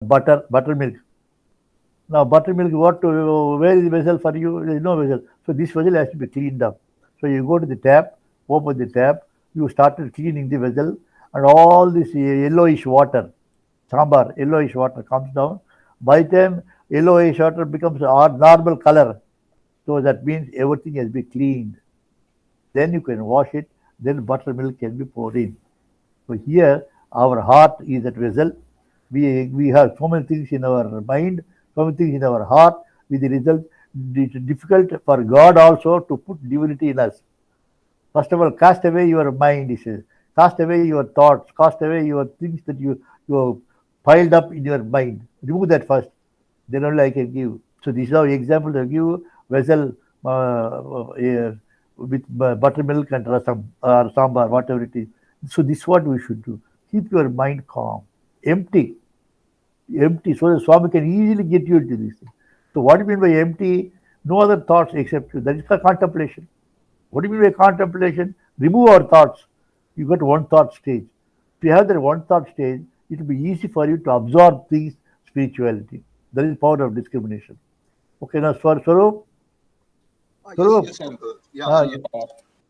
buttermilk. Now buttermilk, where is the vessel for you? There is no vessel. So this vessel has to be cleaned up. So you go to the tap, open the tap, you started cleaning the vessel, and all this yellowish water, sambar, yellowish water comes down. By the time yellowish water becomes our normal color, so that means everything has been cleaned. Then you can wash it, then buttermilk can be poured in. So here our heart is that vessel. We have so many things in our mind, so many things in our heart. With the result, it's difficult for God also to put divinity in us. First of all, cast away your mind, he says. Cast away your thoughts, cast away your things that you have piled up in your mind. Remove that first. Then only I can give. So this is how example I give vessel with buttermilk and rasam or sambar, whatever it is. So this is what we should do. Keep your mind calm, empty, empty, so the Swami can easily get you into this thing. So what do you mean by empty? No other thoughts except you. That is the contemplation. What do you mean by contemplation? Remove our thoughts. You got one thought stage. If you have that one thought stage, it will be easy for you to absorb things, spirituality. That is power of discrimination. Okay, now Swarup, Yes, Swarup, yes, uncle. Yeah, uh,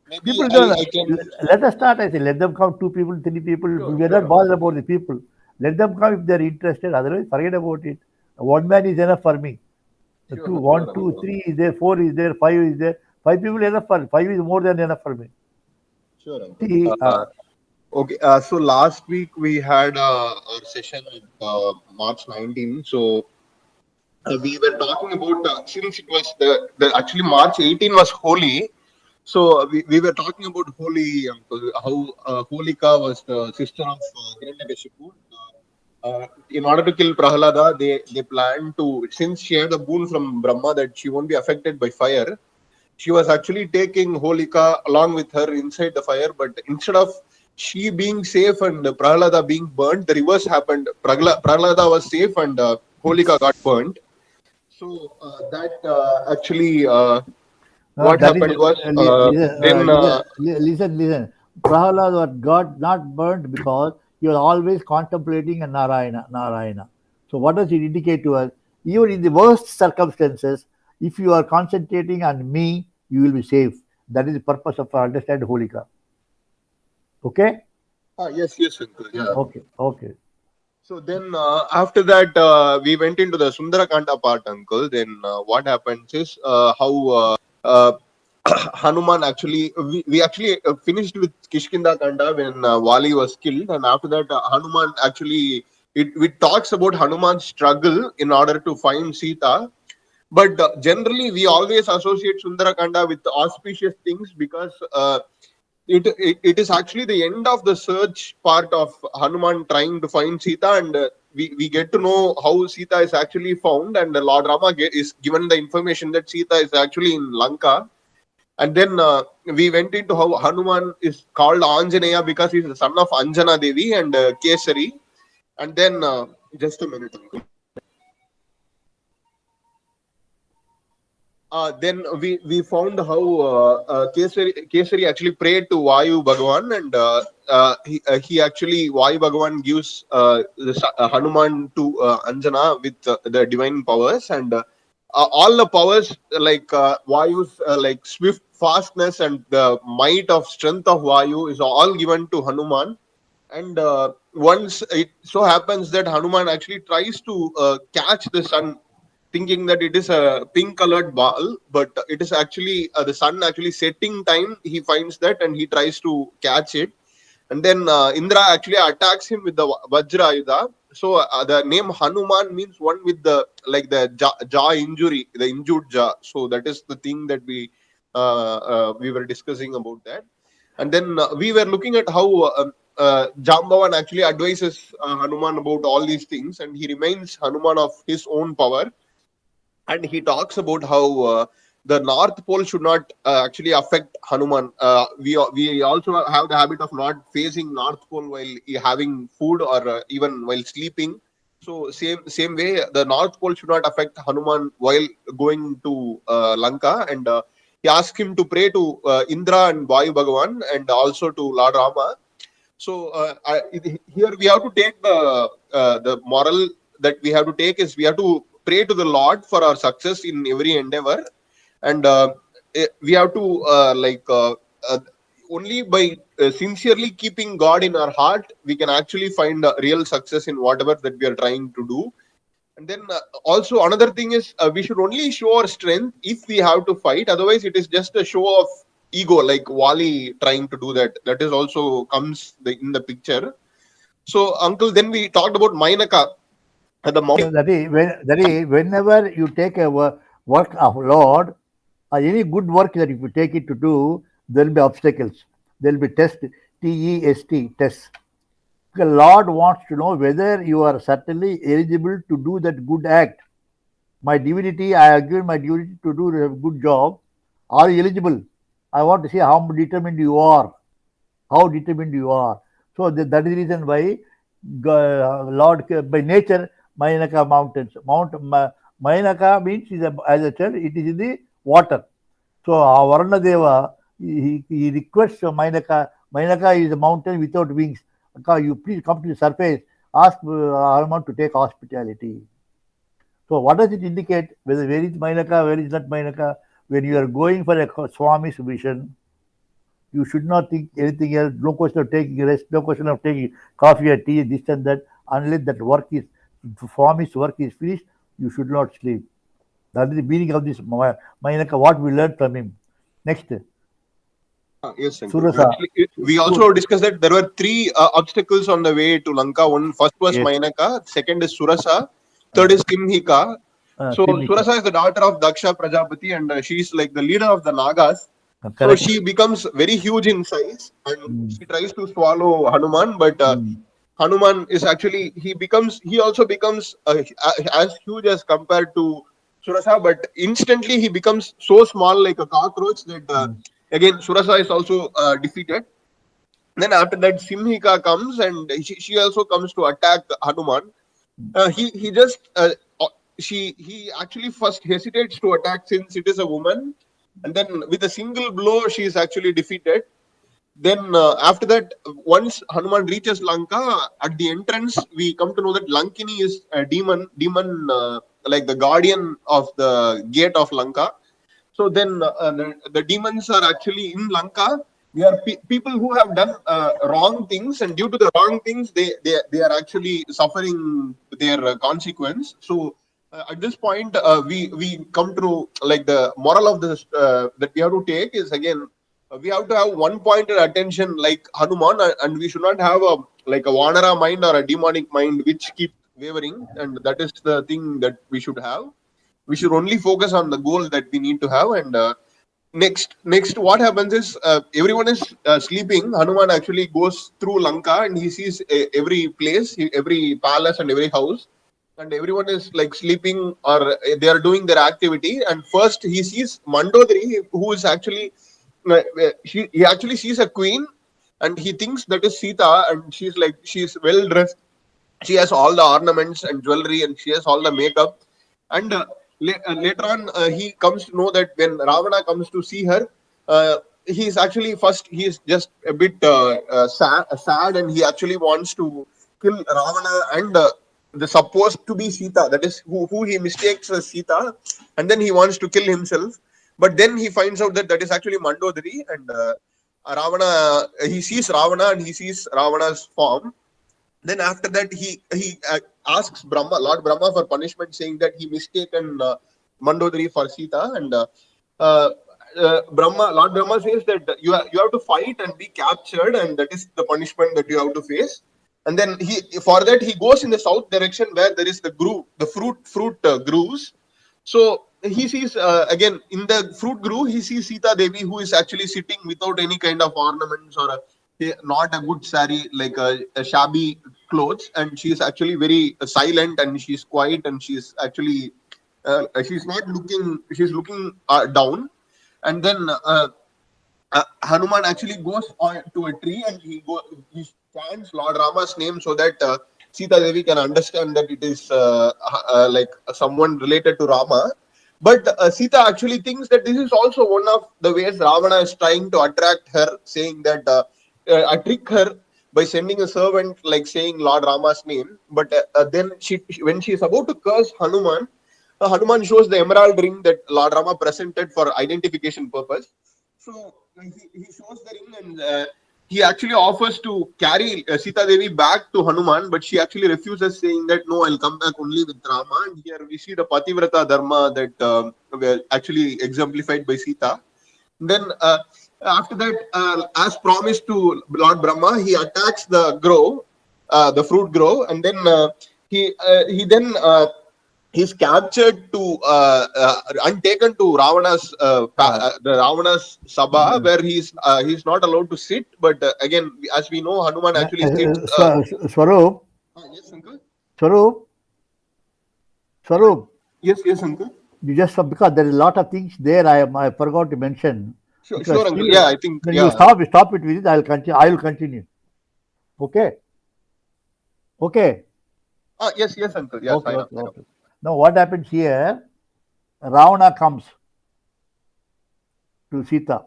maybe people I, don't. I can. Let us start. I say, let them come. 2 people, 3 people. Sure, We are not sure. bothered about the people. Let them come if they are interested. Otherwise, forget about it. One man is enough for me. Two, Sure, one, sure, two, uncle. three is there. Four is there. Five is there. 5 people enough for. Five is more than enough for me. Sure, uncle. See, Okay, so last week we had our session at March 19. So we were talking about since it was the actually March 18 was Holi. So we were talking about Holi, uncle, how Holika was the sister of Hiranyakashipu. In order to kill Prahalada, they planned to, since she had a boon from Brahma that she won't be affected by fire, she was actually taking Holika along with her inside the fire, but instead of she being safe and Prahalada being burnt, the reverse happened. Prahalada was safe and Holika got burnt. So that actually what that is happened was then listen. Prahalad was got not burnt because he was always contemplating a Narayana. So what does it indicate to us? Even in the worst circumstances, if you are concentrating on me, you will be safe. That is the purpose of understand Holika. Okay? yes, yes, uncle, yeah. Okay. So then after that we went into the Sundarakanda part, uncle. Then what happens is how uh, Hanuman actually we actually finished with Kishkinda Kanda when Wali was killed, and after that Hanuman actually it talks about Hanuman's struggle in order to find Sita. But generally, we always associate Sundarakanda with auspicious things because it is actually the end of the search part of Hanuman trying to find Sita, and we get to know how Sita is actually found, and Lord Rama is given the information that Sita is actually in Lanka. And then we went into how Hanuman is called Anjaneya because he's the son of Anjana Devi and Kesari. And then, just a minute, uncle. Then we found how Kesari actually prayed to Vayu Bhagavan, and he actually Vayu Bhagavan gives Hanuman to Anjana with the divine powers, and all the powers like Vayu's like swift fastness and the might of strength of Vayu is all given to Hanuman. And once it so happens that Hanuman actually tries to catch the sun, thinking that it is a pink colored ball, but it is actually the sun actually setting time. He finds that and he tries to catch it. And then Indra actually attacks him with the Vajra Ayudha. So the name Hanuman means one with the like the jaw injury, the injured jaw. So that is the thing that we were discussing about that. And then we were looking at how Jambavan actually advises Hanuman about all these things, and he remains Hanuman of his own power. And he talks about how the North Pole should not actually affect Hanuman. We also have the habit of not facing North Pole while having food or even while sleeping. So same way, the North Pole should not affect Hanuman while going to Lanka. And he asked him to pray to Indra and Vayu Bhagavan and also to Lord Rama. So here we have to take the moral that we have to take is we have to pray to the Lord for our success in every endeavor, and we have to only by sincerely keeping God in our heart, we can actually find real success in whatever that we are trying to do. And then also another thing is we should only show our strength if we have to fight. Otherwise, it is just a show of ego, like Wali trying to do that. That is also comes in the picture. So, uncle, then we talked about Mainaka at the mountain. That is, whenever you take a work of Lord, or any good work that if you take it to do, there will be obstacles. There will be test, T-E-S-T, tests. The Lord wants to know whether you are certainly eligible to do that good act. My divinity, I have given my duty to do a good job. Are you eligible? I want to see how determined you are. How determined you are. So that is the reason why Lord, by nature, Mainaka mountains. Mainaka means, as I said, it is in the water. So Varuna Deva, he requests Mainaka. Mainaka is a mountain without wings. You please come to the surface. Ask Hanuman to take hospitality. So what does it indicate? Where is Mainaka, where is not Mainaka? When you are going for a Swami's vision, you should not think anything else. No question of taking rest, no question of taking coffee or tea, this and that. Unless that work is, Swami's work is finished, you should not sleep. That is the meaning of this Mainaka, what we learned from him. Next. Yes, Surasa. actually, we also discussed that there were three obstacles on the way to Lanka. First was Yes. Mainaka, second is Surasa, third is Simhika. So Simhika. Surasa is the daughter of Daksha Prajapati, and she's like the leader of the Nagas. So Correct. she becomes very huge in size, and she tries to swallow Hanuman, but Hanuman is actually he also becomes as huge as compared to Surasa, but instantly he becomes so small like a cockroach that again Surasa is also defeated. Then after that Simhika comes, and she also comes to attack Hanuman. He just he actually first hesitates to attack since it is a woman, and then with a single blow she is actually defeated. Then after that, once Hanuman reaches Lanka, at the entrance we come to know that Lankini is a demon like the guardian of the gate of Lanka. So then the demons are actually in Lanka. They are people who have done wrong things, and due to the wrong things, they are actually suffering their consequence. So at this point, we come to like the moral of this that we have to take is again we have to have one pointed attention like Hanuman, and we should not have a like a Vanara mind or a demonic mind which keep wavering, and that is the thing that we should have. We should only focus on the goal that we need to have. And next what happens is everyone is sleeping. Hanuman actually goes through Lanka and he sees every place, every palace and every house, and everyone is like sleeping or they are doing their activity. And first he sees Mandodari, who is actually he actually sees a queen, and he thinks that is Sita, and she's well dressed, she has all the ornaments and jewelry, and she has all the makeup. And later on he comes to know that when Ravana comes to see her, he's actually he's just a bit sad, and he actually wants to kill Ravana and the supposed to be Sita, that is who he mistakes as Sita, and then he wants to kill himself. But then he finds out that is actually Mandodari, and Ravana, he sees Ravana and he sees Ravana's form. Then after that he asks Lord Brahma for punishment, saying that he mistaken Mandodari for Sita, and Lord Brahma says that you have to fight and be captured, and that is the punishment that you have to face. And then for that he goes in the south direction where there is the fruit grooves. So he sees again in the fruit grove he sees Sita Devi, who is actually sitting without any kind of ornaments or not a good sari, like a shabby clothes, and she is actually very silent, and she's quiet, and she's actually she's looking down. And then Hanuman actually goes on to a tree, and he chants Lord Rama's name so that Sita Devi can understand that it is like someone related to Rama. But Sita actually thinks that this is also one of the ways Ravana is trying to attract her, saying that I trick her by sending a servant, like saying Lord Rama's name. But then when she is about to curse Hanuman, Hanuman shows the emerald ring that Lord Rama presented for identification purpose. So he shows the ring, and he actually offers to carry Sita Devi back to Hanuman, but she actually refuses, saying that no, I'll come back only with Rama. And here we see the Pativrata Dharma that were actually exemplified by Sita. Then after that, as promised to Lord Brahma, he attacks the grove, the fruit grove, and then he then he's captured to and taken to Ravana's the Ravana's Sabha, where he's not allowed to sit. But again, as we know, Hanuman actually sits. Swarup, Yes, uncle. Swarup. Yes, uncle. You just, because there is a lot of things there I forgot to mention. Sure, uncle. Yeah, I think. When Yeah. you stop it with it, I will continue. Okay. Yes, uncle. Yes, okay. Now what happens here? Ravana comes to Sita.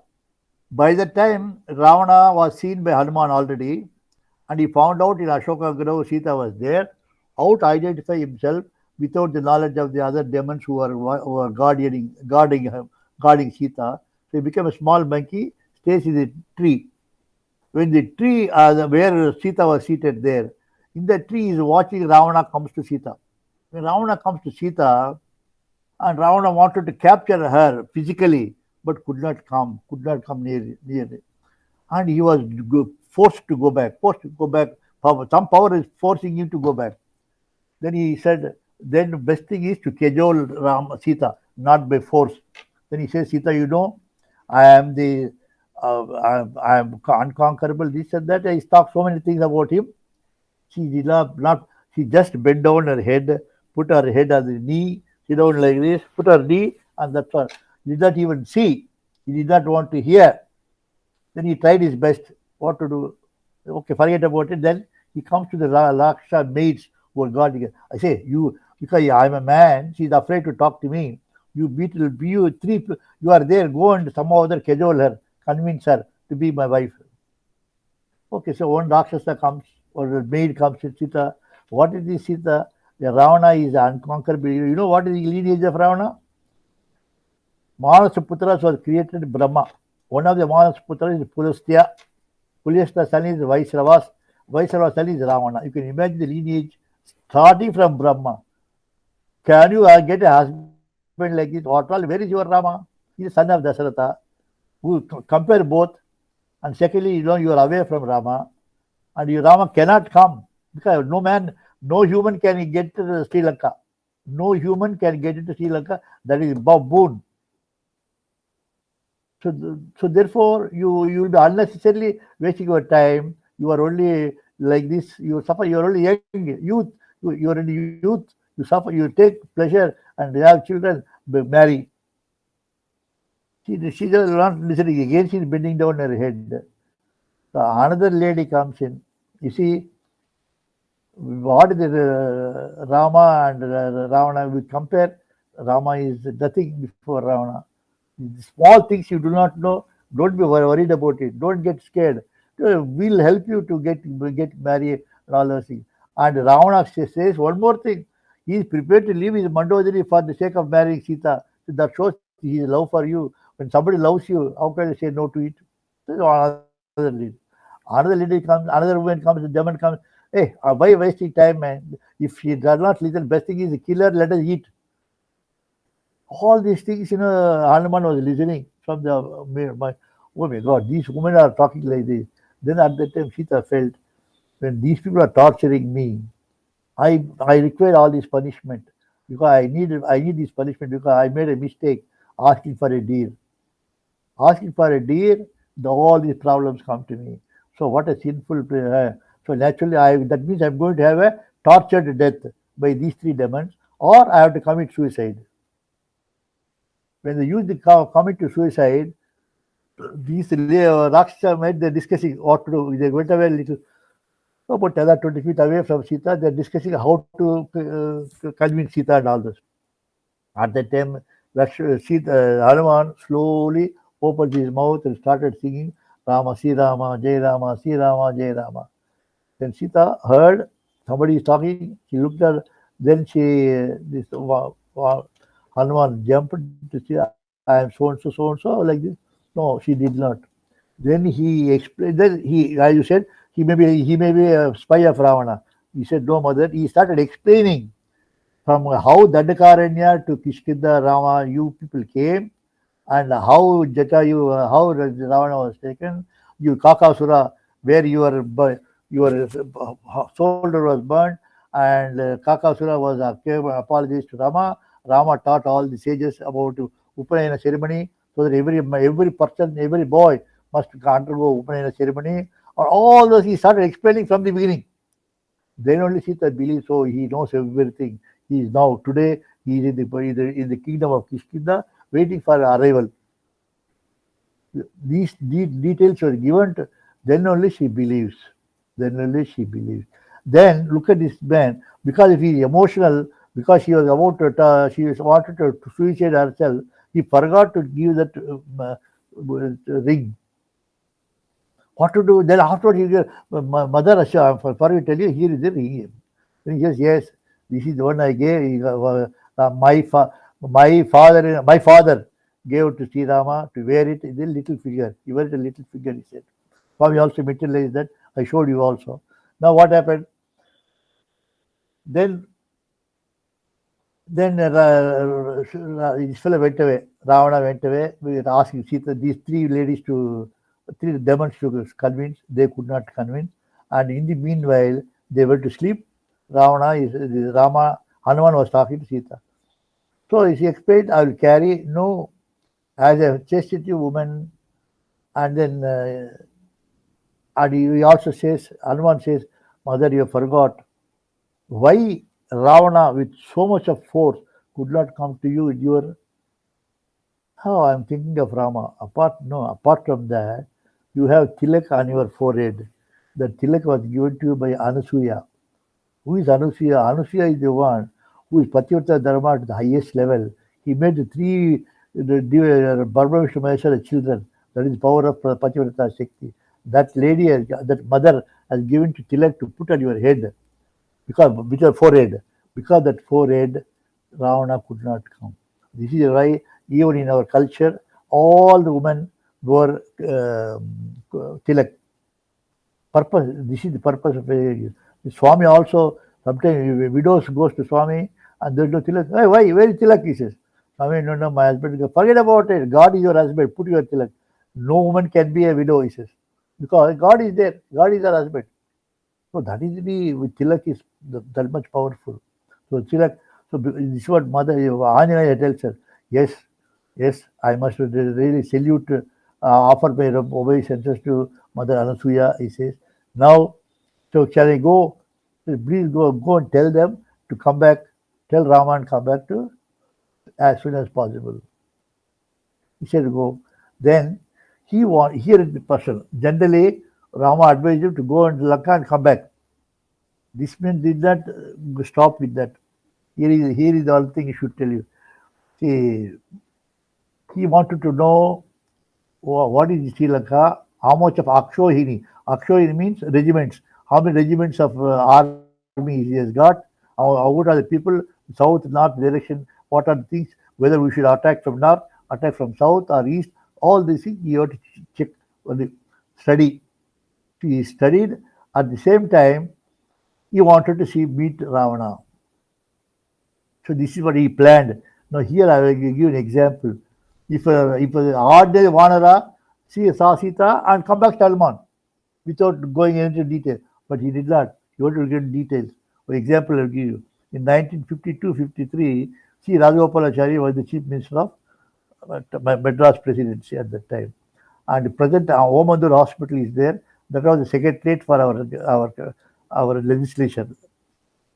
By the time Ravana was seen by Hanuman already, and he found out in Ashoka Grove Sita was there, how to identify himself without the knowledge of the other demons who were guarding Sita. So he became a small monkey, stays in the tree. When the tree, where Sita was seated there, in the tree is watching Ravana comes to Sita. When Ravana comes to Sita, and Ravana wanted to capture her physically, but could not come near it. And he was forced to go back. Some power is forcing him to go back. Then he said, then the best thing is to cajole Sita, not by force. Then he says, Sita, you know, I am I am unconquerable, this and that. I talked so many things about him. She did not, she just bent down her head, put her head on the knee, sit down like this, put her knee, and that's all. He did not even see. He did not want to hear. Then he tried his best. What to do? Okay, forget about it. Then he comes to the Raksha maids who are guarding. I say, you, because I'm a man, she's afraid to talk to me. You are there, go and somehow other cajole her, convince her to be my wife. Okay, so one Rakshasa comes, or the maid comes to Sita. What is this Sita? The Ravana is unconquerable. You know what is the lineage of Ravana? Manasaputras was created Brahma. One of the Manasaputras is Pulastya. Pulastya's son is Vaisravas. Vaisravas' son is Ravana. You can imagine the lineage starting from Brahma. Can you get a husband like this? What all? Where is your Rama? He is the son of Dasaratha. Who compare both. And secondly, you are away from Rama. And your Rama cannot come. Because no human can get to Sri Lanka. No human can get into Sri Lanka. That is boon. So therefore, you will be unnecessarily wasting your time. You are only like this. You suffer. You are only young youth. You are in youth. You suffer. You take pleasure and have children. Marry. She is not listening. Again, she is bending down her head. So another lady comes in. You see, what is the Rama and Ravana? We compare. Rama is nothing before Ravana. Small things you do not know, don't be worried about it. Don't get scared. We'll help you to get married and all those things. And Ravana says one more thing. He is prepared to leave his Mandodari for the sake of marrying Sita. So that shows his love for you. When somebody loves you, how can you say no to it? So another lady. Another lady comes, another woman comes, the German comes. Hey, why wasting time, man? If she does not listen, best thing is kill her, let us eat. All these things, Hanuman was listening from oh my God, these women are talking like this. Then at that time, Sita felt, when these people are torturing me, I require all this punishment because I need this punishment because I made a mistake asking for a deer. Asking for a deer, all these problems come to me. So what a sinful. So naturally, that means I'm going to have a tortured death by these three demons, or I have to commit suicide. When they use the commit to suicide, these Rakshasa met, they're discussing what to do. They went away a little, about 10 or 20 feet away from Sita. They're discussing how to convince Sita and all this. At that time, Hanuman slowly opened his mouth and started singing Rama, Sri Rama, Jai Rama, Sri Rama, Jai Rama. Then Sita heard somebody is talking. She looked at. Then this Hanuman jumped to see, I am so and so like this. No, she did not. Then he explained. Then he, as you said, he may be a spy of Ravana. He said, no, mother. He started explaining from how Dandakaranya to Kishkinda Rama, you people came, and how Jatayu, how Ravana was taken, you Kakasura, where your shoulder was burnt, and Kakasura was came apologized to Rama. Rama taught all the sages about Upanayana ceremony, so that every person, every boy must undergo Upanayana ceremony. Or all those he started explaining from the beginning. Then only Sita believes, so he knows everything. He is now today. He is in the kingdom of Kishkinda, waiting for arrival. These details were given. Then only she believes. Then only she believes. Then look at this man. Because if he is emotional, because she was about to, she was wanted to suicide herself, he forgot to give that ring. What to do? Then afterwards, he said, mother, for you tell you, here is the ring. Then he says, yes, this is the one I gave. My father gave to Sri Rama to wear it in a little figure. He wears a little figure, he said. Swami also materialized that. I showed you also. Now what happened? Then this fellow went away. Ravana went away. We were asking Sita, these three demons to convince. They could not convince. And in the meanwhile, they went to sleep. Hanuman was talking to Sita. So she explained, I will carry, no, as a chastity woman. And then, and he also says, Hanuman says, mother, you forgot. Why Ravana, with so much of force, could not come to you with your. Oh, I'm thinking of Rama. Apart from that, you have tilak on your forehead. The tilak was given to you by Anasuya. Who is Anusuya? Anusuya is the one who is Pativrata Dharma to the highest level. He made the three Bharma Vishnu Maheshwara children. That is the power of Pativrata Shakti. That lady, that mother has given to tilak to put on your head. Because with your forehead, because that forehead, Ravana could not come. This is why even in our culture, all the women wore tilak. Purpose. This is the purpose of the Swami also. Sometimes widows goes to Swami and there is no tilak. Hey, why? Where is tilak? He says. Swami, no, my husband. Forget about it. God is your husband. Put your tilak. No woman can be a widow. He says, because God is there. God is our husband. So that is with tilak is that much powerful. So tilak, so this is what Mother Anjanaya tells her. Yes, I must really salute, offer my obeisances to Mother Anasuya. He says, now, so shall I go? Please go and tell them to come back. Tell Raman come back to as soon as possible. He said go. Then here is the person. Generally, Rama advised him to go into Lanka and come back. This man did not stop with that. Here is the other thing he should tell you. See, he wanted to know what is Sri Lanka, how much of Akshohini. Akshohini means regiments. How many regiments of army he has got? What are the people, south, north direction? What are the things? Whether we should attack from north, attack from south or east. All these things you have to check, study. He studied. At the same time, he wanted to meet Ravana. So this is what he planned. Now here I will give you an example. If an ordinary Vanara saw Sita and come back to Hanuman without going into detail, but he did not. He wanted to get details. For example, I will give you. In 1952-53, C. Rajagopalachari was the chief minister of Madras presidency at that time. And the present Omandur hospital is there. That was the secretariat for our legislation.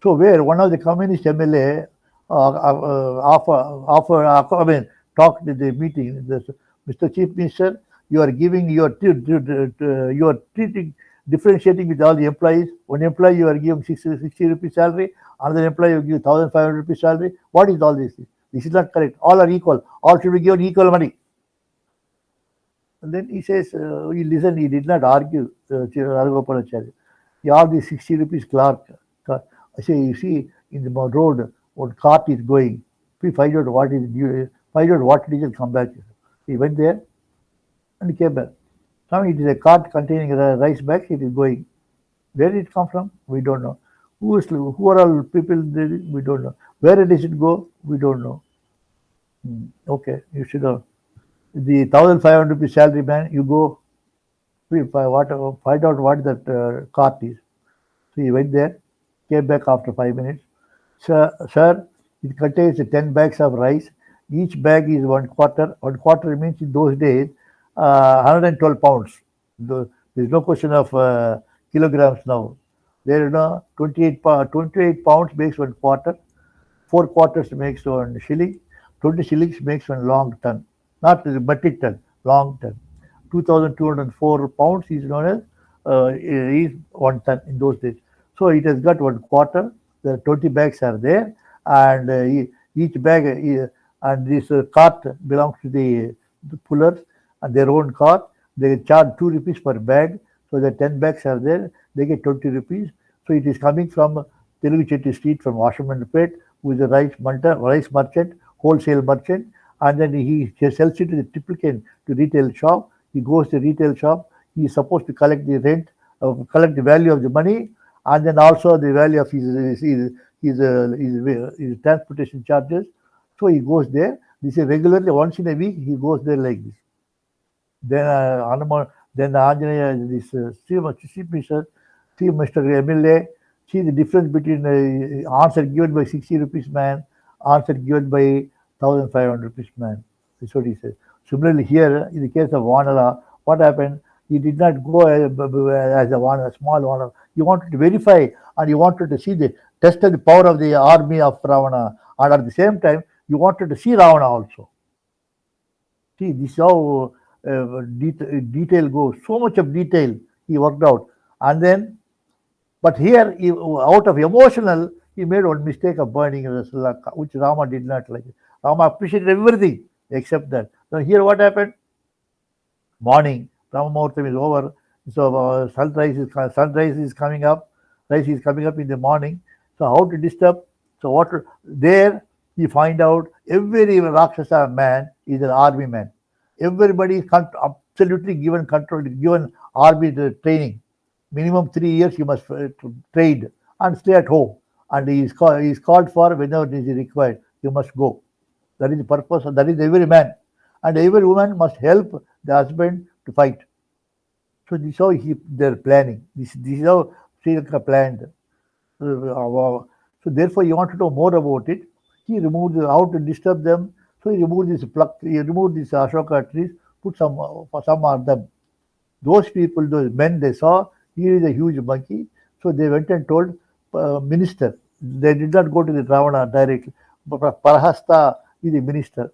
So where one of the communist MLA talked at the meeting, Mr. Chief Minister, you are treating, differentiating with all the employees. One employee you are giving 60 rupees salary, another employee you give 1,500 rupees salary. What is all this? This is not correct. All are equal. All should be given equal money. And then he says, he listened, he did not argue, Rajagopalachari. All these 60 rupees clerk. I say, you see, in the road, one cart is going. Please find out what is due, find out what it is and come back. He went there and he came back. Now it is a cart containing rice bags, it is going. Where did it come from? We don't know. Who are all people there? We don't know. Where does it go? We don't know. Okay, you should know. The 1,500 rupees salary man, you go find out what that cart is. So he went there, came back after 5 minutes. Sir, it contains 10 bags of rice. Each bag is 1/4. 1/4 means in those days 112 pounds. There's no question of kilograms now. There are 28 pounds makes 1/4. 4/4 makes 1 shilling. 20 shillings makes 1 long ton. Not the metric ton, long ton. 2,204 pounds is known as is 1 ton in those days. So it has got 1/4. The 20 bags are there, and each bag and this cart belongs to the pullers and their own cart. They charge 2 rupees per bag. So the 10 bags are there. They get 20 rupees. So it is coming from Telugu Chetty Street from Washerman Pet, who is a rice merchant, wholesale merchant, and then he sells it to the triplicate to retail shop. He goes to retail shop. He is supposed to collect the rent, collect the value of the money, and then also the value of his transportation charges. So he goes there. This is regularly once in a week. He goes there like this. Then then Anjaneya, this Chief Minister MLA, see the difference between answer given by 60 rupees man, answer given by 1,500 rupees man. That's what he says. Similarly, here in the case of Vanala, what happened? He did not go as a small Vanala. He wanted to verify and he wanted to see the test of the power of the army of Ravana, and at the same time, he wanted to see Ravana also. See, this is how detail goes. So much of detail he worked out. And then, but here, out of emotional, he made one mistake of burning Rasulullah, which Rama did not like. Rama appreciated everything except that. Now here what happened? Morning, Rama Muhurtam is over. So sunrise is coming up. Rice is coming up in the morning. So how to disturb? So what there you find out every Rakshasa man is an army man. Everybody is absolutely given control, given army training. Minimum 3 years you must trade and stay at home. And he is called for whenever it is required. You must go. That is the purpose. That is every man. And every woman must help the husband to fight. So this is how they're planning. This is how Sri Lanka planned. So therefore, you want to know more about it. He removed how to disturb them. So he removed this Ashoka trees, put some of them. Those people, those men, they saw here is a huge monkey. So they went and told minister. They did not go to the Ravana directly. But Parahasta is the minister.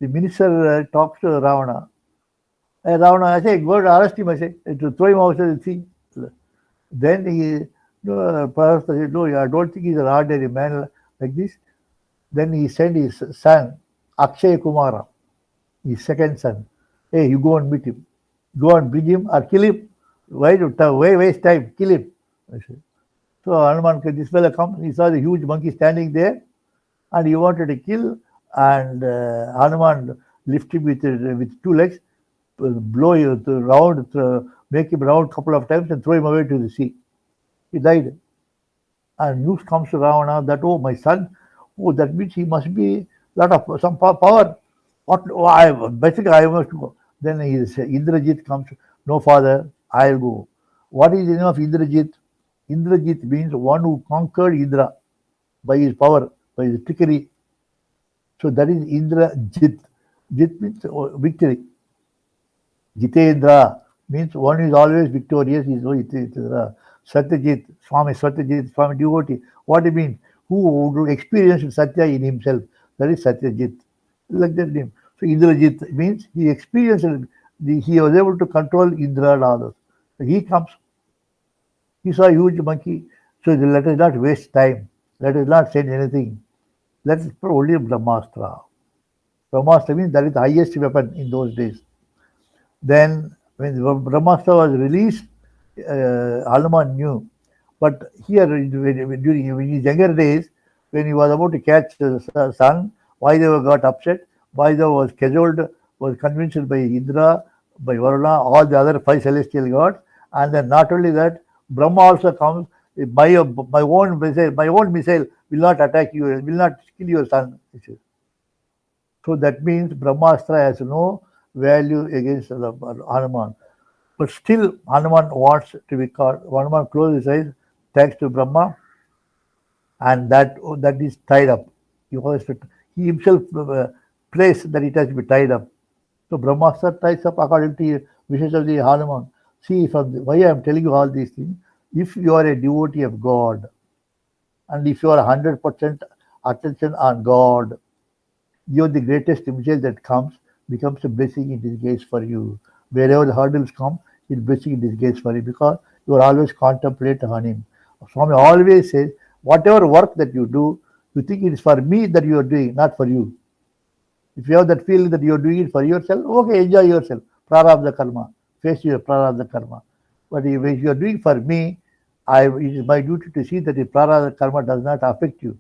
The minister talks to Ravana. Ravana, I say, go arrest him. I say, to throw him outside the sea. Then Parahasta said, no, I don't think he's an ordinary man like this. Then he sent his son, Akshay Kumara, his second son. Hey, you go and meet him. Go and bring him or kill him. Why waste time? Kill him. I said. So Hanuman, this fellow comes, he saw the huge monkey standing there and he wanted to kill, and Hanuman lift him with 2 legs, blow him round, make him round a couple of times and throw him away to the sea. He died. And news comes to Ravana that, oh, my son, oh, that means he must be lot of some power. Basically, I must go. Then Indrajit comes. No, father, I'll go. What is the name of Indrajit? Indrajit means one who conquered Indra by his power, by his trickery. So that is Indrajit. Jit means victory. Jitendra means one is always victorious. Is Satyajit, Swami devotee. What do you mean? Who experienced Satya in himself. That is Satyajit. Like that name. So Indrajit means he experienced, he was able to control Indra and others. So he comes. He saw a huge monkey. So let us not waste time. Let us not send anything. Let us put only Brahmastra. Brahmastra means that is the highest weapon in those days. Then when Brahmastra was released, Hanuman knew. But here, during his younger days, when he was about to catch the sun, Vayudeva got upset. Vayudeva was cajoled, was convinced by Indra, by Varuna, all the other five celestial gods. And then not only that, Brahma also comes. My own missile will not attack you, will not kill your son. So that means Brahmastra has no value against the Hanuman. But still, Hanuman wants to be caught. Hanuman closes his eyes, thanks to Brahma, and that is tied up. He himself placed that it has to be tied up. So Brahmastra ties up according to wishes of the Hanuman. See, why I am telling you all these things. If you are a devotee of God, and if you are 100% attention on God, you're the greatest missile that becomes a blessing in disguise for you. Wherever the hurdles come, it's blessing in disguise for you because you are always contemplate on Him. Swami always says, whatever work that you do, you think it is for me that you are doing, not for you. If you have that feeling that you are doing it for yourself, okay, enjoy yourself. Prarabdha karma. Face your prarabdha karma. But if you are doing for me, it is my duty to see that the prarabdha karma does not affect you.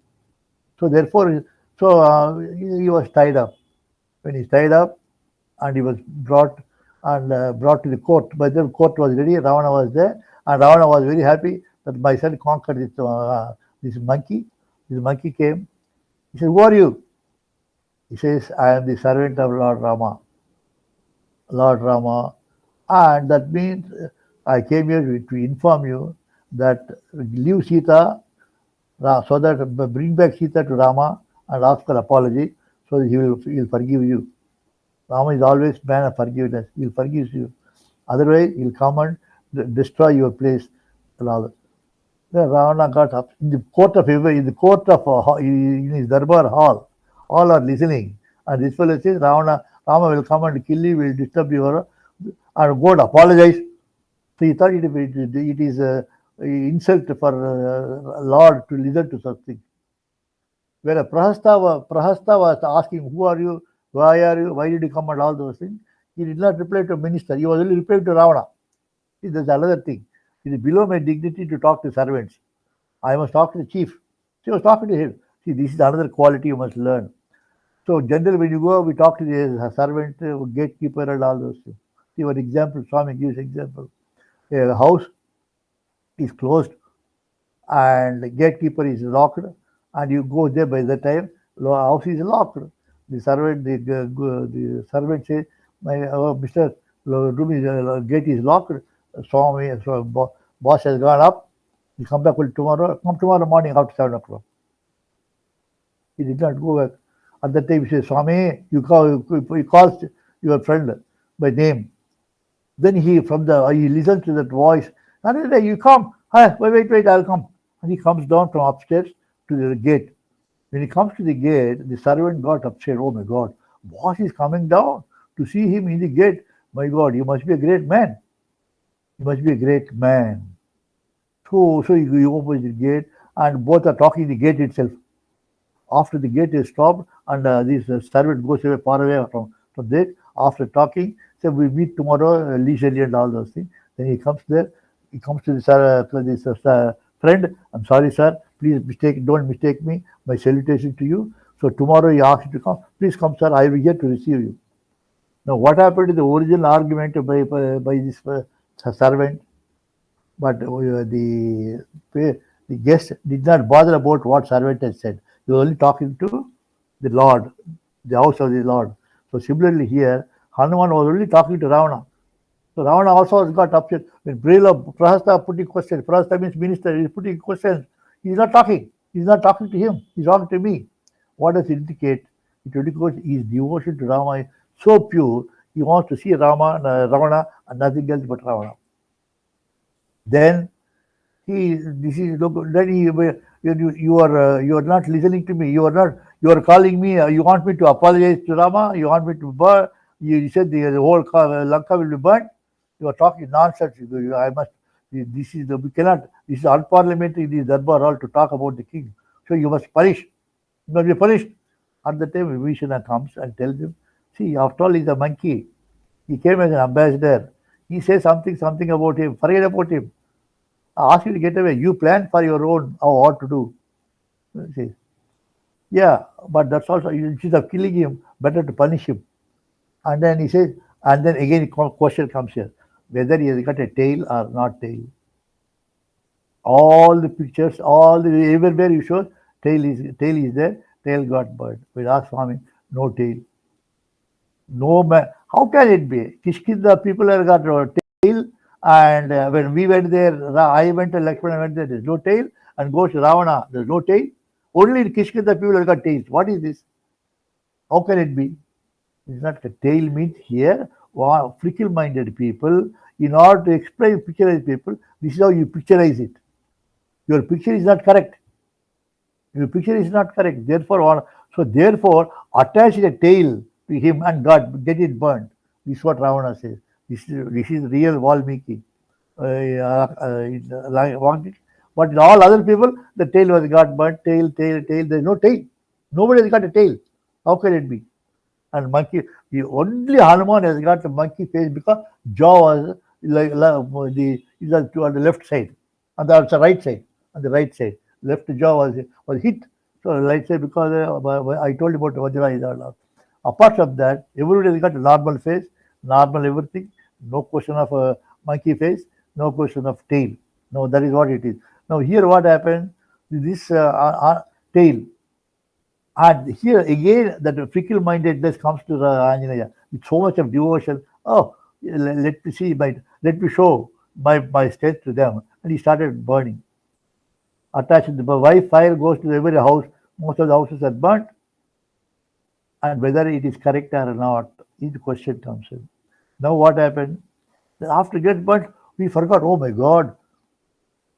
So therefore, he was tied up. When he's tied up, and he was brought to the court. By the court was ready, Ravana was there, and Ravana was very happy that my son conquered this monkey. This monkey came. He said, "Who are you?" He says, "I am the servant of Lord Rama." Lord Rama, and that means I came here to inform you that leave Sita so that bring back Sita to Rama and ask for apology so that he'll forgive you. Rama is always man of forgiveness. He'll forgive you. Otherwise, he'll come and destroy your place. Then Ravana got up in the court of in his darbar hall. All are listening, and this fellow says, Rama will come and kill you, will disturb you, and God apologize. So he thought it is insult for Lord to listen to such things. Where Prahasta was asking, "Who are you? Why are you? Why did you come?" and all those things. He did not reply to a minister. He was only replying to Ravana. See, there's another thing. It is below my dignity to talk to servants. I must talk to the chief. She was talking to him. See, this is another quality you must learn. So, generally, when you go, we talk to the servant, gatekeeper, and all those things. See, for example, Swami gives example. A house is closed and the gatekeeper is locked, and you go there by the time house is locked. The servant says, Mr. Room gate is locked. Boss has gone up. You come back tomorrow. Come tomorrow morning after 7 o'clock. He did not go back. At that time, he says, Swami, he calls your friend by name. Then he listens to that voice. And then you come. Hi, wait, I'll come. And he comes down from upstairs to the gate. When he comes to the gate, the servant got upset. Oh my God, boss is coming down to see him in the gate. My God, you must be a great man. You must be a great man. So he opens the gate, and both are talking in the gate itself. After the gate is stopped, and this servant goes away far away from there. After talking, say we meet tomorrow leisurely and all those things. Then he comes there. He comes to this friend. I'm sorry, sir. Please don't mistake me. My salutation to you. So tomorrow he asks you to come. Please come, sir. I will be here to receive you. Now, what happened to the original argument by this servant? But the guest did not bother about what servant had said. He was only talking to the Lord, the house of the Lord. So similarly here, Hanuman was only talking to Ravana. So Ravana also got upset when Prahasta putting questions. Prahasta means minister. He's putting questions. He's not talking. He's not talking to him. He's talking to me. What does it indicate? It indicates his devotion to Rama is so pure. He wants to see Ravana, and nothing else but Ravana. Then you are not listening to me. You are calling me. You want me to apologize to Rama. You want me to burn. You said the whole Lanka will be burnt. You are talking nonsense. I must. We cannot. This is unparliamentary in this Darbar hall to talk about the king. So you must punish. You must be punished. At the time, Vibhishana comes and tells him, see, after all, he's a monkey. He came as an ambassador. He says something about him. Forget about him. Ask you to get away. You plan for your own what to do. He says, yeah, but that's also instead of killing him, better to punish him. And then he says, and then again question comes here, whether he has got a tail or not tail. All the pictures, all the everywhere you show, tail is there, tail got burned. We ask Swami, no tail. No man. How can it be? Kishkinda people have got a tail, and when we went there, I went and Lakshmana went there, there's no tail, and goes to Ravana, there's no tail. Only in Kishkinda people have got tails. What is this? How can it be? It's not a tail means here, fickle-minded people, in order to explain, picturize people, this is how you picturize it. Your picture is not correct. Your picture is not correct. Therefore, attach a tail to him and God get it burned. This is what Ravana says. This is real Valmiki. But in all other people, the tail was got burnt. Tail. There is no tail. Nobody has got a tail. How can it be? And monkey, the only Hanuman has got the monkey face because jaw was on the left side, on the right side, left jaw was hit. So right side because I told you about Vajra is all. Apart from that, everybody has got a normal face, normal everything. No question of a monkey face, no question of tail. No, that is what it is. Now here what happened? This tail. And here again, that fickle-mindedness comes to the Anjanaya with so much of devotion. Oh, let me show my strength to them. And he started burning. Attached to the wife, fire goes to every house. Most of the houses are burnt. And whether it is correct or not, is the question comes in. Now what happened? After get burnt, we forgot, oh my God,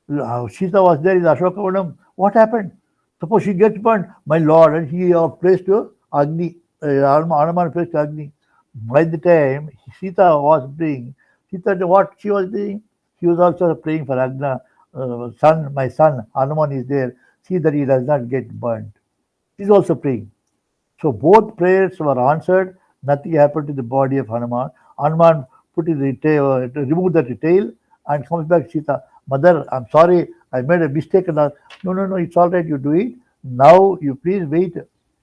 Sita was there in Ashokavanam. What happened? Suppose she gets burnt, my lord, and he placed to Agni, Hanuman placed to Agni. By the time Sita was praying, what she was doing? She was also praying for Agna, son, my son, Hanuman is there. See that he does not get burnt. She's also praying. So both prayers were answered. Nothing happened to the body of Hanuman. Hanuman put his tail, removed the tail, and comes back. Sita, mother, I'm sorry, I made a mistake. No, it's all right. You do it. Now you please wait.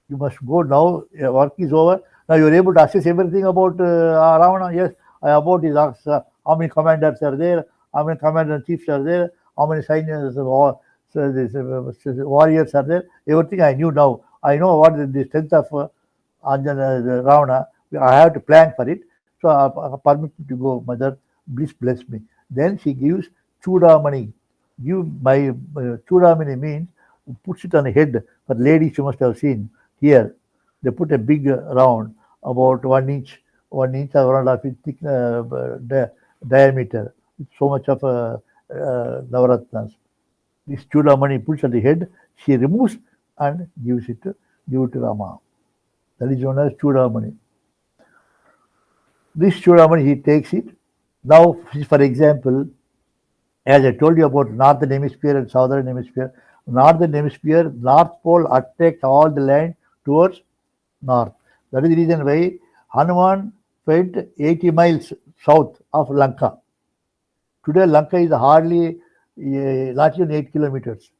You must go now. Your work is over. Now you're able to access everything about Ravana. Yes, about his how many commanders are there, how many commander chiefs are there, how many seniors, warriors are there. Everything I knew now. I know what is the strength of Ravana. I have to plan for it. So permit me to go, mother. Please bless me. Then she gives Chudamani. Chudamani means puts it on the head. For ladies, you must have seen here. They put a big round, about 1 inch, 1 inch or 1.5 inch thick diameter. With so much of Navaratnas. This Chudamani puts on the head. She removes and give it to Rama. That is known as Chudamani. This Chudamani, he takes it. Now, for example, as I told you about northern hemisphere and southern hemisphere, North Pole attracts all the land towards north. That is the reason why Hanuman went 80 miles south of Lanka. Today, Lanka is hardly not even 8 kilometers.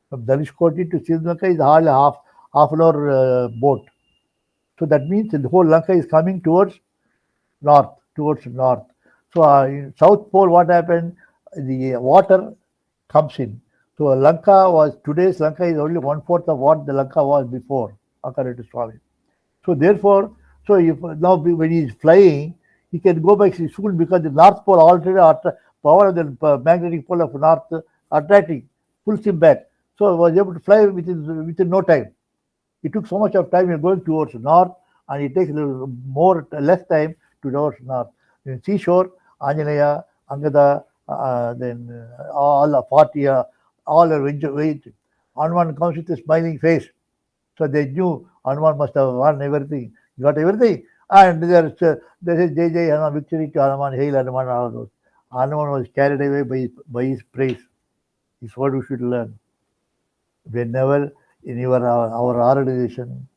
From Dhanishkoti to Sri Lanka is hardly half an hour boat. So that means the whole Lanka is coming towards north. So in South Pole, what happened? The water comes in. So today's Lanka is only 1/4 of what the Lanka was before, according to Swami. So therefore, if now when he is flying, he can go back soon because the North Pole already power of the magnetic pole of North attracting pulls him back. So he was able to fly within no time. It took so much of time in going towards north, and it takes less time to towards north. In seashore, Anjanaya, Angada, then all the 40, all are waiting. Hanuman comes with a smiling face. So they knew Hanuman must have won everything. He got everything. And they say, Jai Jai Hanuman, victory to Hanuman, hail Hanuman, all those. Hanuman was carried away by his praise. This is what we should learn. Whenever in our organization,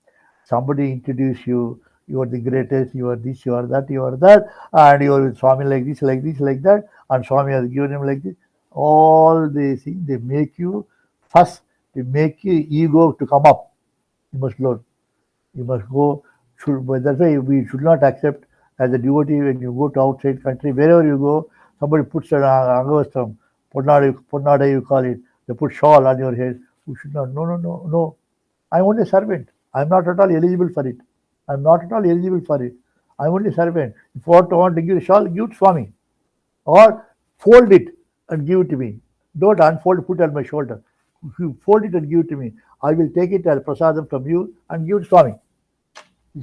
somebody introduce you, You are the greatest, you are this, you are that, you are that, and you are with Swami like this, like this, like that, and Swami has given him like this. All these things, they make you fuss, they make you ego to come up. You must learn. You must go. But that's why we should not accept as a devotee when you go to outside country, wherever you go, somebody puts an angavastram, ponnada you call it, they put shawl on your head. You should not. No, no, no, no. I'm only a servant. I'm not at all eligible for it. I'm not at all eligible for it. I'm only a servant. If you want to give a shawl, give it Swami. Or fold it and give it to me. Don't unfold, put it on my shoulder. If you fold it and give it to me, I will take it as prasadam from you and give it to Swami.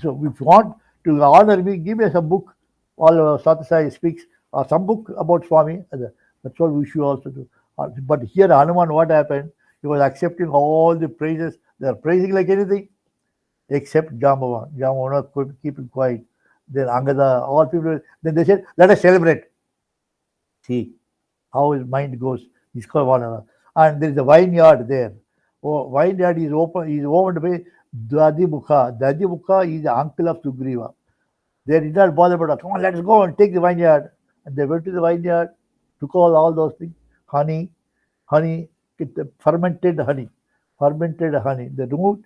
So if you want to honor me, give me some book. All Satyasai speaks, or some book about Swami. That's what we should also do. But here, Hanuman, what happened? He was accepting all the praises. They are praising like anything, except Jambavan. Jambavan could keep it quiet. Then Angada, all people. Then they said, "Let us celebrate." See how his mind goes. He's called one another. And there is a vineyard there. Oh, vineyard is open. Is owned by Dadimukha. Dadimukha is the uncle of Sugriva. They did not bother about, come on, let's go and take the vineyard. And they went to the vineyard, took all those things, honey, fermented honey, fermented honey. They removed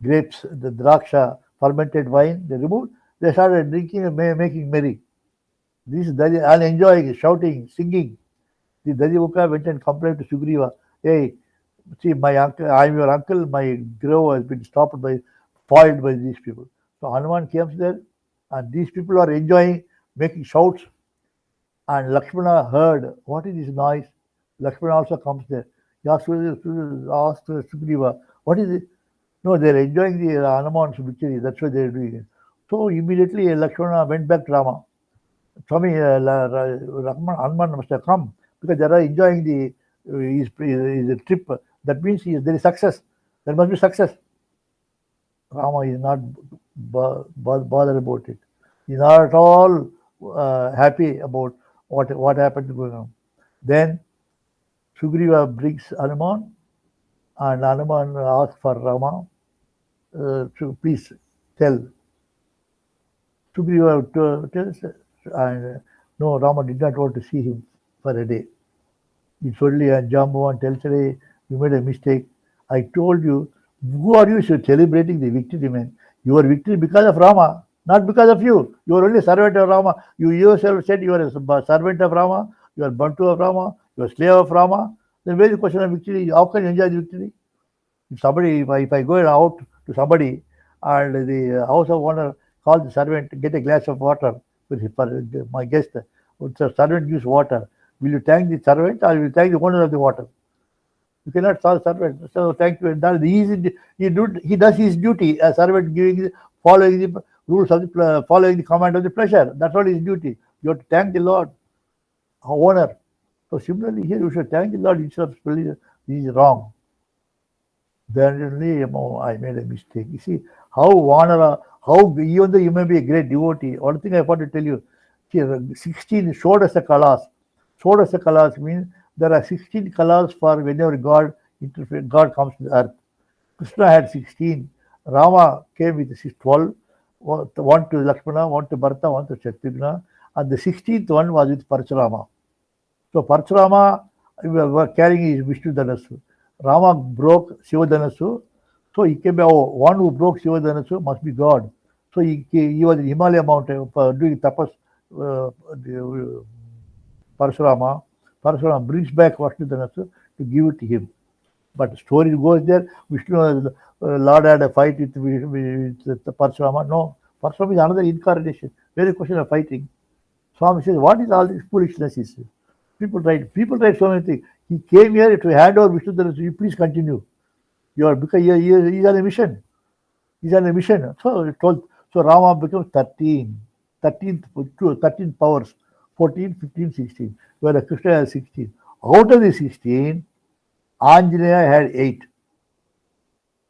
grapes, the draksha, fermented wine. They removed. They started drinking and making merry. This is and enjoying, shouting, singing. The Dadimukha went and complained to Sugriva, hey, see, my uncle, I'm your uncle, my grove has been stopped by, spoiled by these people. So Hanuman comes there, and these people are enjoying, making shouts. And Lakshmana heard, what is this noise? Lakshmana also comes there. He asked Sugriva, what is it? No, they're enjoying the Hanuman's victory. That's why they're doing it. So immediately Lakshmana went back to Rama. Swami, Hanuman must have come because they are enjoying his trip. That means there is success. There must be success. Rama is not bothered about it. He's not at all happy about what happened to him. Then Sugriva brings Hanuman, and Hanuman asks for Rama to please tell. Sugriva tells, and no, Rama did not want to see him for a day. It's only Jambavan tells, hey, you made a mistake. I told you, who are you celebrating the victory, man? You are victory because of Rama, not because of you. You are only servant of Rama. You yourself said you are a servant of Rama, you are Bantu of Rama, you are slave of Rama. Then where is the question of victory? How can you enjoy the victory? If I go out to somebody and the house of owner calls the servant, get a glass of water for my guest. The servant gives water. Will you thank the servant or will you thank the owner of the water? You cannot solve servant. So thank you. He does his duty as servant, following the rules of following the command of the pleasure. That's all his duty. You have to thank the Lord, owner. So similarly here you should thank the Lord instead of spelling this is wrong. Then only I made a mistake. You see how Vanara, how even though you may be a great devotee, one thing I want to tell you, 16 Shodasa Kalas. Shodasa Kalas means there are 16 colors for whenever God comes to the earth. Krishna had 16. Rama came with 12. One to Lakshmana, one to Bharata, one to Shatrugna. And the 16th one was with Parshurama. So Parshurama was carrying his Vishnu Dhanasu. Rama broke Shiva Dhanasu. So he came, one who broke Shiva Dhanasu must be God. So he was in Himalaya mountain doing tapas. Parshurama brings back Vishnu Dhanasu to give it to him. But the story goes there, Vishnu, Lord had a fight with Parshurama. No, Parshurama is another incarnation. Very question of fighting. Swami says, what is all this foolishness? People write so many things. He came here to hand over Vishnu Dhanasu. You please continue. Because he's on a mission. So Rama becomes 13 powers. 14, 15, 16. Whereas Krishna has 16. Out of the 16, Anjaneya had 8.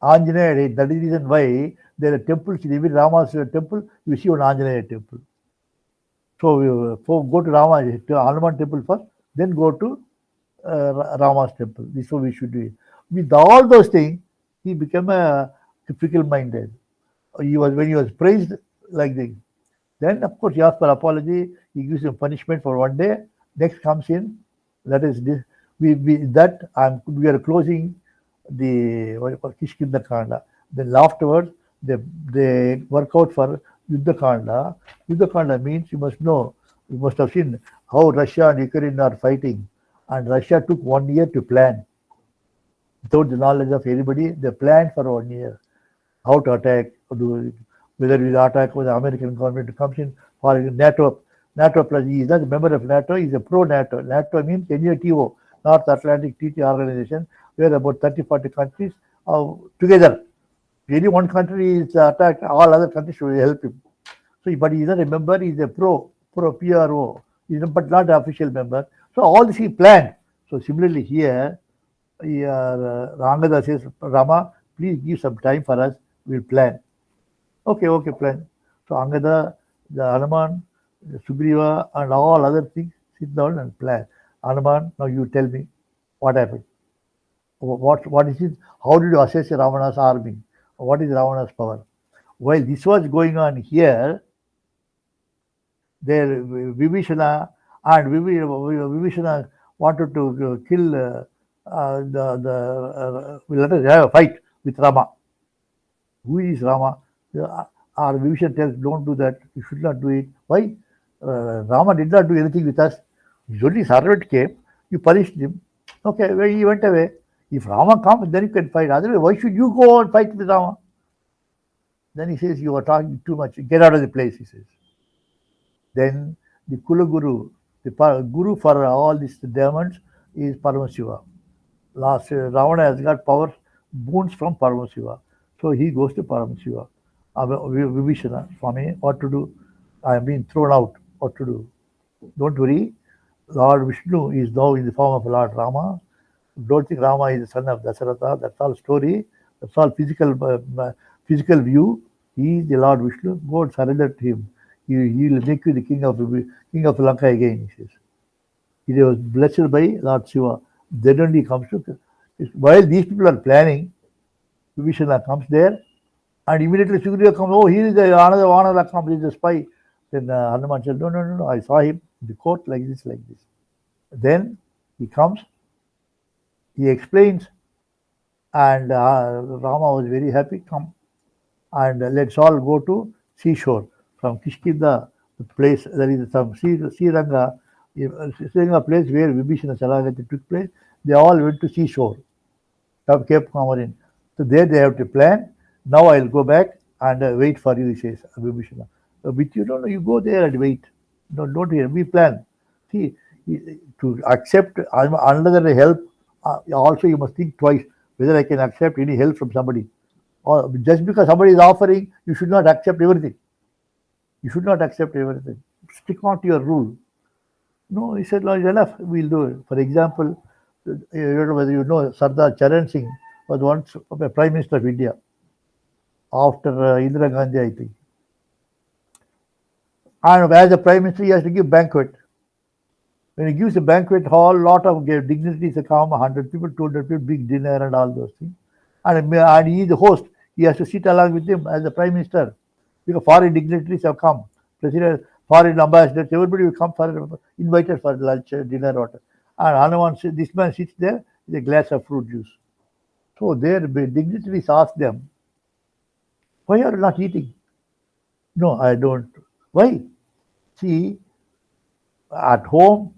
That is the reason why there are temples in every Rama's temple. You see one Anjaneya temple. So go to Hanuman temple first, then go to Rama's temple. This is what we should do. With all those things, he became a fickle-minded. When he was praised, like this. Then, of course, he asks for apology. He gives him punishment for 1 day. Next comes in, that is this. We are closing the what you call Kishkinda Kanda. Then afterwards, they work out for Yuddha Kanda. Yuddha Kanda means you must have seen how Russia and Ukraine are fighting, and Russia took 1 year to plan without the knowledge of anybody. They planned for 1 year how to attack, whether we attack with the American government comes in for NATO. NATO plus he is not a member of NATO, he is a pro-NATO. NATO means NATO, North Atlantic Treaty Organization, where about 30, 40 countries are together. If any one country is attacked, all other countries should help him. So, but he is not a member, he is a PRO, but not an official member. So all this he planned. So similarly here, Rangada says, Rama, please give some time for us, we'll plan. Okay, plan. So Angada, the Hanuman, the Sugriva, and all other things sit down and plan. Hanuman, now you tell me what happened. What is it? How did you assess Ravana's army? What is Ravana's power? While this was going on here, there Vibhishana and Vibhishana wanted to kill let us have a fight with Rama. Who is Rama? Our Vibhishana tells, don't do that. You should not do it. Why? Rama did not do anything with us. His only servant came. You punished him. Okay, well, he went away. If Rama comes, then you can fight. Otherwise, why should you go and fight with Rama? Then he says, you are talking too much. Get out of the place, he says. Then the Kula Guru, the Guru for all these demons is Paramashiva. Last Ravana has got power, boons from Paramashiva. So he goes to Paramashiva. Vibhishana, Swami, what to do? I am being thrown out. What to do? Don't worry. Lord Vishnu is now in the form of Lord Rama. Don't think Rama is the son of Dasaratha. That's all story. That's all physical view. He is the Lord Vishnu. Go and surrender to him. He will make you the king of Lanka again, he says. He was blessed by Lord Shiva. Then only he comes to. While these people are planning, Vibhishana comes there, and immediately Sugriva comes. Oh, here is another Vanara comes. He is a spy. Then Hanuman said, no. I saw him in the court like this. Then he comes. He explains, and Rama was very happy. Come, and let's all go to seashore. From Kishkinda, the place, there is some Sriranga place where Vibhishana Salagati took place. They all went to seashore, Cape Comorin. So there they have to plan. Now I'll go back and wait for you, he says, Vibhishana. With you, no, you go there and wait. No, don't hear. We plan. See, to accept another help, also you must think twice whether I can accept any help from somebody. Or just because somebody is offering, you should not accept everything. You should not accept everything. Stick on to your rule. No, he said, no, it's enough. We'll do it. For example, I don't know whether you know, Sardar Charan Singh was once a Prime Minister of India after Indira Gandhi, I think. And as a Prime Minister, he has to give banquet. When he gives a banquet hall, lot of dignitaries come, 100 people, 200 people, big dinner and all those things. And he is the host. He has to sit along with him as the Prime Minister. Because foreign dignitaries have come, president, foreign ambassadors, everybody will come for invited for lunch, dinner, water. And Hanuman, this man sits there with a glass of fruit juice. So their dignitaries ask them, why are you not eating? No, I don't. Why? See, at home,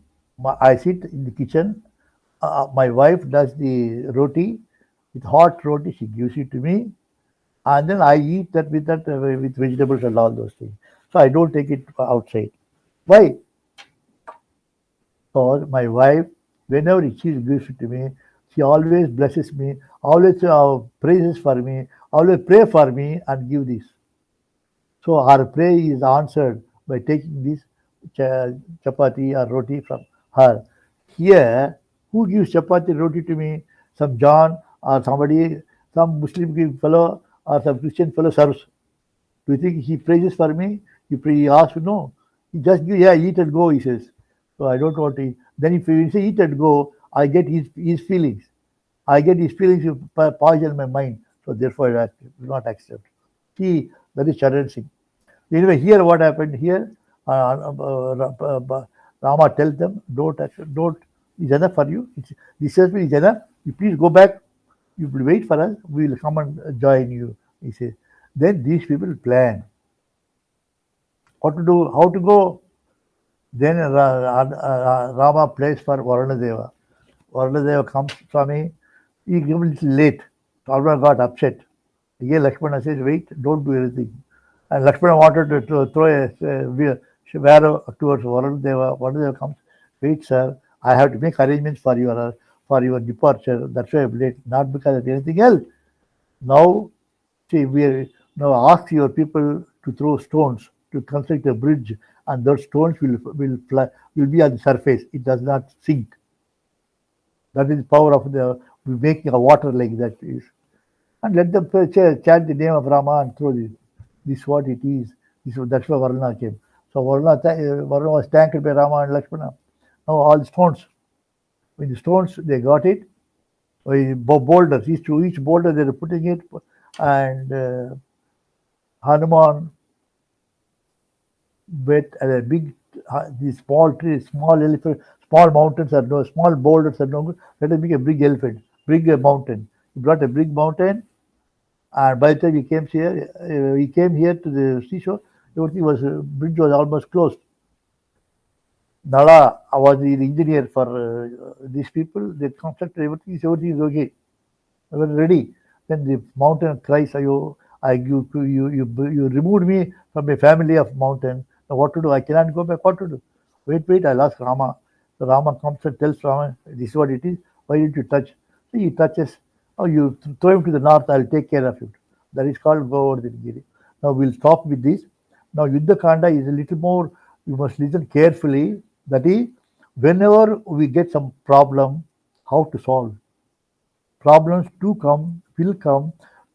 I sit in the kitchen. My wife does the roti, with hot roti, she gives it to me. And then I eat that with vegetables and all those things. So I don't take it outside. Why? Because my wife, whenever she gives it to me, she always blesses me, always praises for me, always pray for me and give this. So her prayer is answered by taking this chapati or roti from her. Here, who gives chapati roti to me? Some John or somebody, some Muslim fellow or some Christian fellow serves. Do you think he praises for me? He asks, no. He just gives, yeah, eat and go, he says. So I don't want to eat. Then if you say eat and go, I get his feelings. I get his feelings poison my mind. So therefore I do not accept. See, that is Charan Singh. Anyway, here what happened here? Rama tells them, don't. It's enough for you. This has been enough. You please go back. You will wait for us. We will come and join you. He says. Then these people plan what to do, how to go. Then Rama plays for Varunadeva. Varunadeva comes, Swami. He came a little late. Rama got upset. Again, Lakshmana says, wait, don't do anything. And Lakshmana wanted to throw a arrow towards Varunadeva. Varunadeva comes, wait, sir, I have to make arrangements for your departure. That's why I'm late, not because of anything else. Now, see, now ask your people to throw stones to construct a bridge, and those stones will be on the surface. It does not sink. That is the power of the making a water like that is. And let them chant the name of Rama and throw this. This is what it is. That's why Varuna came. So Varuna was tanked by Rama and Lakshmana. Now all the stones. With the stones, they got it. Boulders. Each boulder they were putting it, and Hanuman with a big, these small trees, small elephant, small mountains are no, small boulders are no good. Let us make a big elephant, big mountain. He brought a big mountain, and by the time he came here to the seashore. Everything bridge was almost closed. Nala was the engineer for these people. They constructed everything. Everything is okay. They were ready. Then the mountain cries, "You removed me from a family of mountain. Now what to do? I cannot go back. What to do? Wait, I'll ask Rama." So Rama comes and tells Rama, "This is what it is. Why did you touch?" So he touches. Oh, you throw him to the north. I'll take care of it. That is called Govardhan. Now we'll stop with this. Now Yuddha Kanda is a little more. You must listen carefully. That is, whenever we get some problem, how to solve. Problems will come.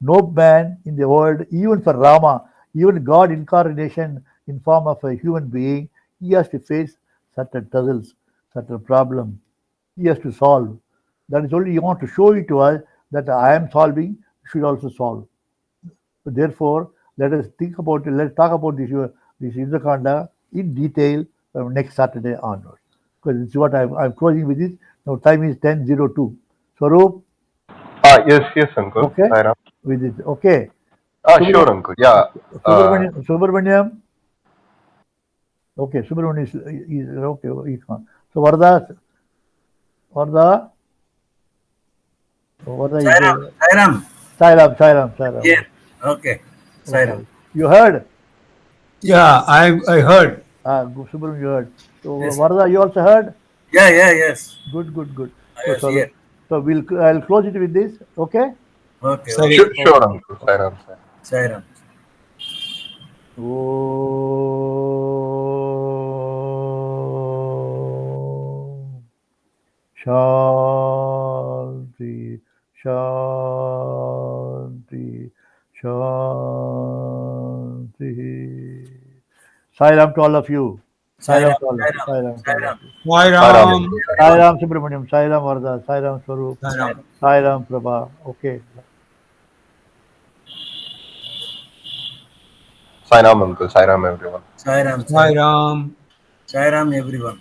No man in the world, even for Rama, even God incarnation in form of a human being, he has to face certain puzzles, certain problems. He has to solve. That is only you want to show it to us that I am solving, you should also solve. So therefore, let us think about it. Let's talk about this Yuddhakanda in detail from next Saturday onwards. Because this is what I'm closing with this. Now time is 10:02. Swaroop, Yes, uncle. okay, Sai Ram. with it. Okay. Sure, uncle. Yeah. Subramaniam. Okay, Subramaniam is okay. He can't. So Varda is Sairam. Sairam. Yeah. Okay. Sairam. Okay. You heard? Yeah, I heard. Subramaniam, you heard. So Yes. Varda, you also heard? Yes. Good. I was here. So I'll close it with this. Okay. Okay. Sorry. Sure, uncle. Sai Ram. Sairam. Shanti, Shanti, Shanti. Sai Ram to all of you. Sai Ram to all of you. Sai Ram to all of you. Sai Sai Ram. Ram. Sai Ram Subramaniam, Sai Ram Varda, Sai Ram Swaroop, Sai Ram. Sai Ram Prabha. Okay. Sai Ram, uncle. Sai Ram, everyone. Sairam. Sai Ram. Sairam, everyone.